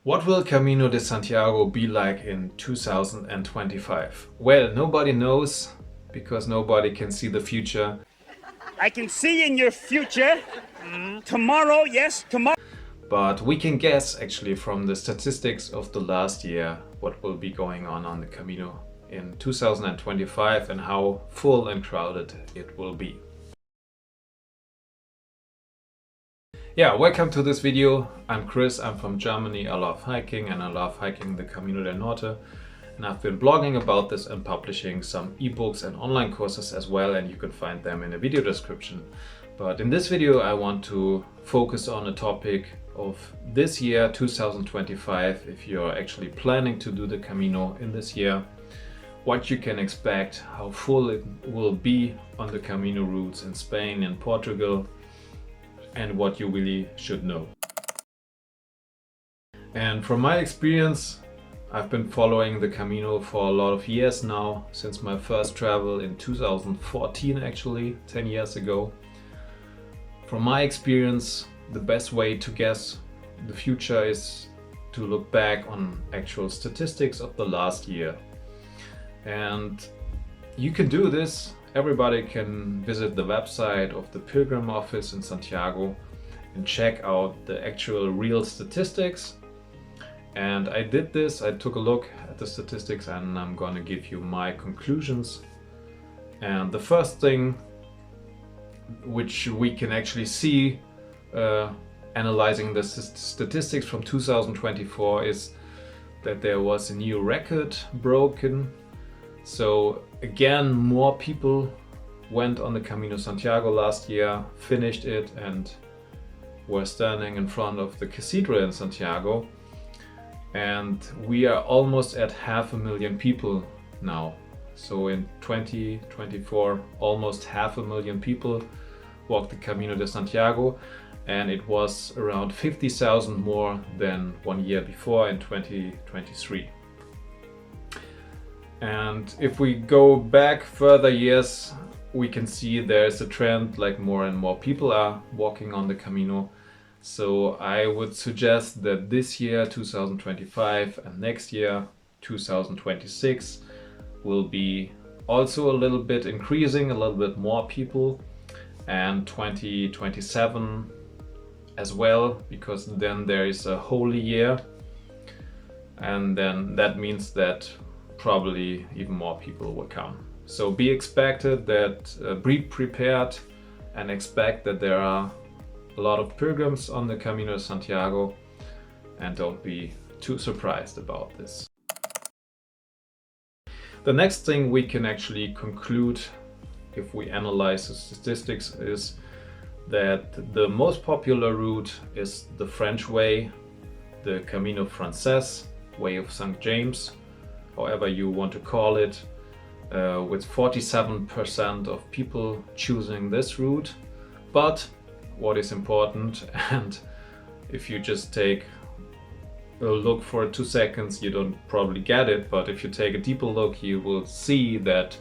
What will Camino de Santiago be like in 2025? Well, nobody knows because nobody can see the future. I can see in your future tomorrow, yes, tomorrow. But we can guess actually from the statistics of the last year what will be going on the Camino in 2025 and how full and crowded it will be. Yeah, welcome to this video. I'm Chris, I'm from Germany. I love hiking and I love hiking the Camino del Norte. And I've been blogging about this and publishing some ebooks and online courses as well, and you can find them in the video description. But in this video I want to focus on a topic of this year, 2025, if you're actually planning to do the Camino in this year, what you can expect, how full it will be on the Camino routes in Spain and Portugal, and what you really should know. And from my experience, I've been following the Camino for a lot of years now, since my first travel in 2014 actually, 10 years ago. From my experience, the best way to guess the future is to look back on actual statistics of the last year. And you can do this. Everybody can visit the website of the Pilgrim office in Santiago and check out the actual real statistics. And I did this, I took a look at the statistics and I'm gonna give you my conclusions. And the first thing which we can actually see analyzing the statistics from 2024 is that there was a new record broken. So again, more people went on the Camino Santiago last year, finished it and were standing in front of the cathedral in Santiago. And we are almost at 500,000 people now. So in 2024, almost 500,000 people walked the Camino de Santiago, and it was around 50,000 more than 1 year before in 2023. And if we go back further years, we can see there's a trend, like more and more people are walking on the Camino. So I would suggest that this year, 2025, and next year, 2026, will be also a little bit increasing, a little bit more people, and 2027 as well, because then there is a holy year, and then that means that probably even more people will come. So be expected that, be prepared and expect that there are a lot of pilgrims on the Camino de Santiago, and don't be too surprised about this. The next thing we can actually conclude if we analyze the statistics is that the most popular route is the French way, the Camino Francés, Way of St. James, however you want to call it, with 47% of people choosing this route. But what is important, and if you just take a look for 2 seconds, you don't probably get it, but if you take a deeper look, you will see that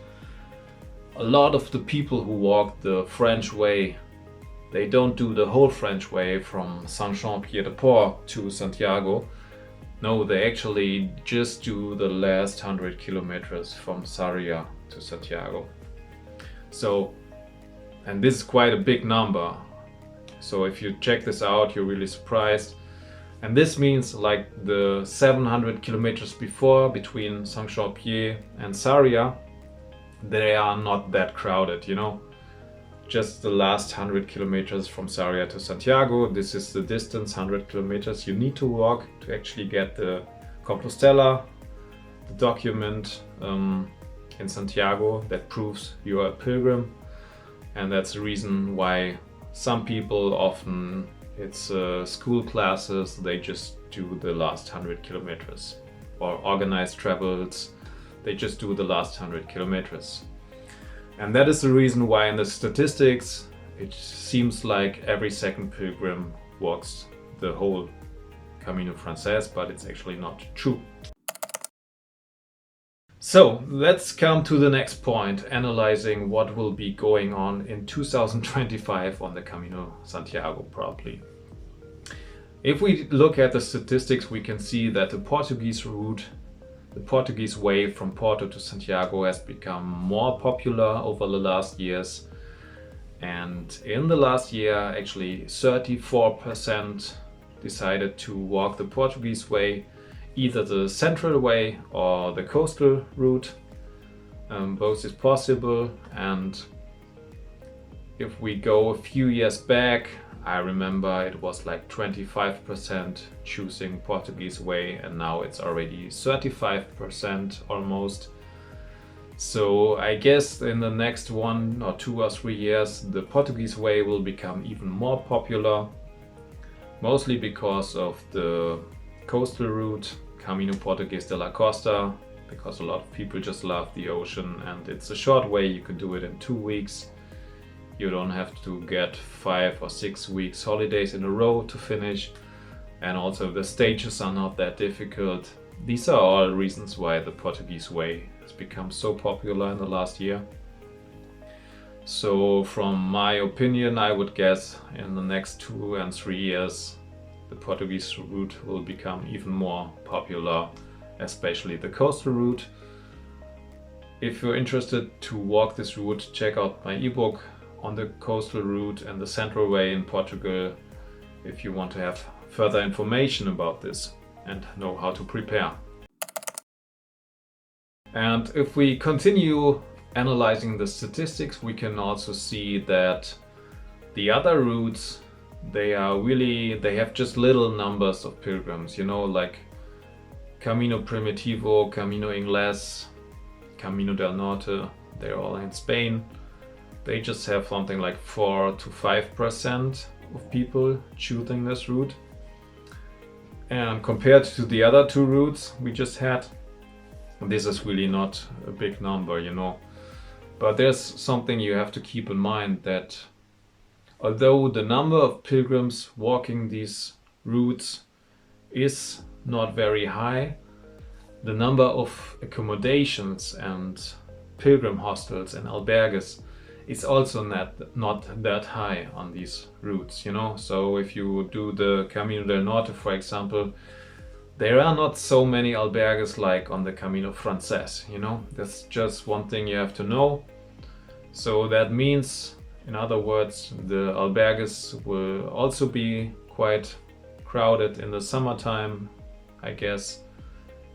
a lot of the people who walk the French way, they don't do the whole French way from Saint-Jean-Pied-de-Port to Santiago. No, they actually just do the last 100 kilometers from Sarria to Santiago. So, and this is quite a big number. So if you check this out, you're really surprised. And this means like the 700 kilometers before, between Saint-Jean-Pied and Sarria, they are not that crowded, you know. Just the last 100 kilometers from Sarria to Santiago, this is the distance, 100 kilometers you need to walk to actually get the composteal, the document in Santiago that proves you are a pilgrim. And that's the reason why some people, often it's school classes, they just do the last 100 kilometers, or organized travels, they just do the last 100 kilometers. And that is the reason why in the statistics it seems like every second pilgrim walks the whole Camino Francés, but it's actually not true. So let's come to the next point, analyzing what will be going on in 2025 on the Camino Santiago probably. If we look at the statistics, we can see that the Portuguese route, the Portuguese way from Porto to Santiago, has become more popular over the last years. And in the last year, actually 34% decided to walk the Portuguese way, either the central way or the coastal route. Both is possible. And if we go a few years back, I remember it was like 25% choosing Portuguese way, and now it's already 35% almost. So I guess in the next 1 or 2 or 3 years, the Portuguese way will become even more popular, mostly because of the coastal route, Camino Portuguese de la Costa, because a lot of people just love the ocean, and it's a short way. You can do it in 2 weeks. You don't have to get 5 or 6 weeks holidays in a row to finish. And also the stages are not that difficult. These are all reasons why the Portuguese way has become so popular in the last year. So from my opinion, I would guess in the next 2 and 3 years, the Portuguese route will become even more popular, especially the coastal route. If you're interested to walk this route, check out my ebook on the coastal route and the central way in Portugal if you want to have further information about this and know how to prepare. And if we continue analyzing the statistics, we can also see that the other routes, they have just little numbers of pilgrims, like Camino Primitivo, Camino Inglés, Camino del Norte, they're all in Spain. They just have something like 4 to 5% of people choosing this route. And compared to the other 2 routes we just had, this is really not a big number, But there's something you have to keep in mind, that although the number of pilgrims walking these routes is not very high, the number of accommodations and pilgrim hostels and albergues is also not that high on these routes, So if you do the Camino del Norte, for example, there are not so many albergues like on the Camino Francés, That's just one thing you have to know. So that means, in other words, the albergues will also be quite crowded in the summertime, I guess,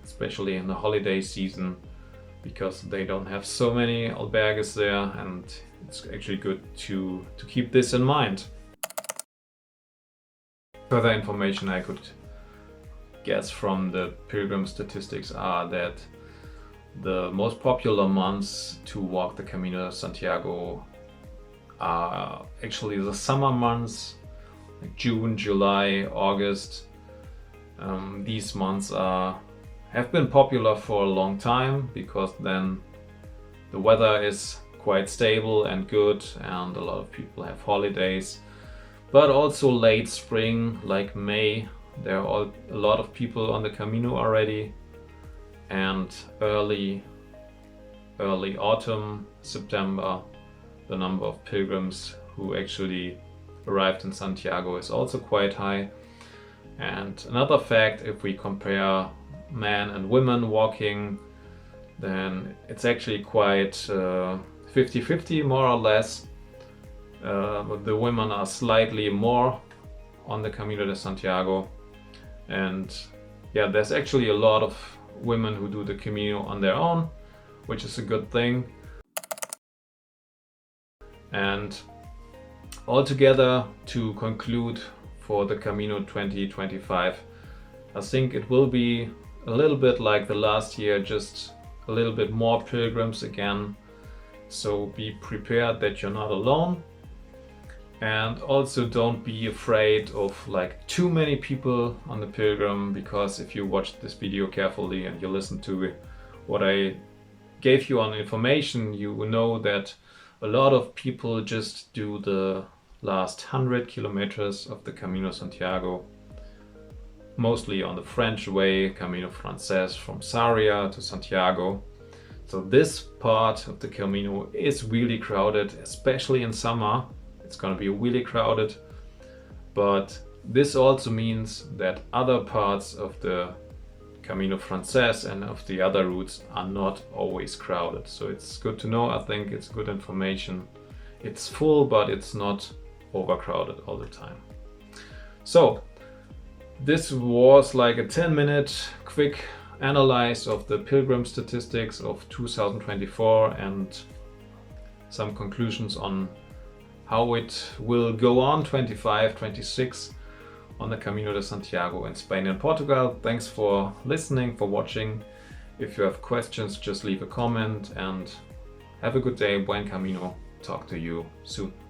especially in the holiday season, because they don't have so many albergues there, and it's actually good to keep this in mind. Further information I could guess from the pilgrim statistics are that the most popular months to walk the Camino de Santiago are actually the summer months, like June, July, August. These months have been popular for a long time, because then the weather is quite stable and good, and a lot of people have holidays. But also late spring, like May, there are a lot of people on the Camino already, and early autumn, September, the number of pilgrims who actually arrived in Santiago is also quite high. And another fact, if we compare men and women walking, then it's actually quite 50-50 more or less. But the women are slightly more on the Camino de Santiago, and there's actually a lot of women who do the Camino on their own, which is a good thing. And altogether, to conclude for the Camino 2025, I think it will be a little bit like the last year, just a little bit more pilgrims again. So be prepared that you're not alone. And also don't be afraid of too many people on the pilgrim, because if you watch this video carefully and you listen to what I gave you on information, you will know that a lot of people just do the last 100 kilometers of the Camino Santiago, mostly on the French way, Camino Francés, from Sarria to Santiago. So this part of the Camino is really crowded, especially in summer. It's going to be really crowded, but This also means that other parts of the Camino Francés and of the other routes are not always crowded. So it's good to know. I think it's good information. It's full, but it's not overcrowded all the time. So this was like a 10-minute quick analyze of the pilgrim statistics of 2024 and some conclusions on how it will go on 25, 26 on the Camino de Santiago in Spain and Portugal. Thanks for listening, for watching. If you have questions, just leave a comment and have a good day. Buen Camino. Talk to you soon.